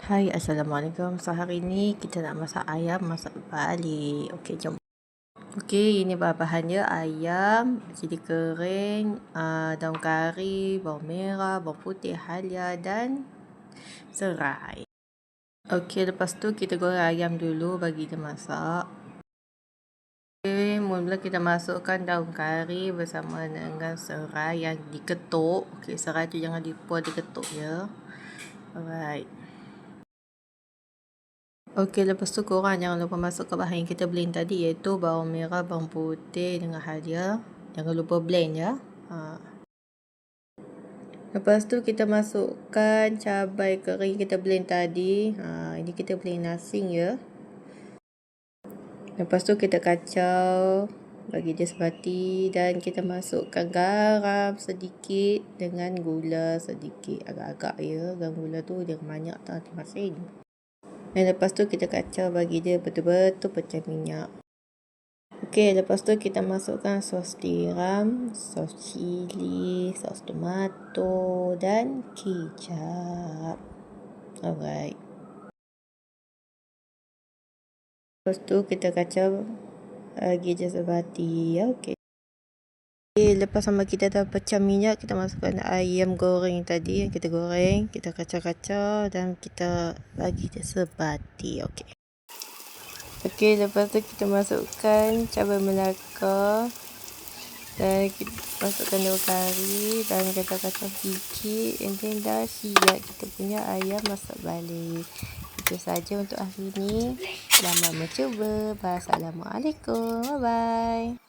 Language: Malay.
Hai, Assalamualaikum. So, hari ni kita nak masak ayam masak balik. Okey, jom. Okey, ini bahan-bahannya: ayam, cili kering, daun kari, bawang merah, bawang putih, halia dan serai. Okey, lepas tu kita goreng ayam dulu bagi dia masak. Okey, mula kita masukkan daun kari bersama dengan serai yang diketuk. Okey, serai tu jangan dipuas, diketuk ya. Alright. Okey, lepas tu korang jangan lupa masukkan bahan yang kita blend tadi, iaitu bawang merah, bawang putih dengan halia. Jangan lupa blend ya. Lepas tu kita masukkan cabai kering kita blend tadi. Ini kita blend asing ya. Lepas tu kita kacau bagi dia sebati, dan kita masukkan garam sedikit dengan gula sedikit, agak-agak ya. Gula tu jangan banyak tak, nanti masin. Dan lepas tu kita kacau bagi dia betul-betul pecah minyak. Okey, lepas tu kita masukkan sos tiram, sos cili, sos tomato dan kicap. Alright. Lepas tu kita kacau bagi dia sebati ya. Okey. Lepas sama kita dah pecah minyak, kita masukkan ayam goreng tadi yang kita goreng, kita kacau-kacau dan kita bagi dia sebati. Okey. Okey, lepas tu kita masukkan cabai melaka dan kita masukkan daun kari dan kacau-kacau sikit, and then dah siap kita punya ayam masak balik. Itu saja untuk hari ni. Selamat mencuba. Assalamualaikum. Bye bye.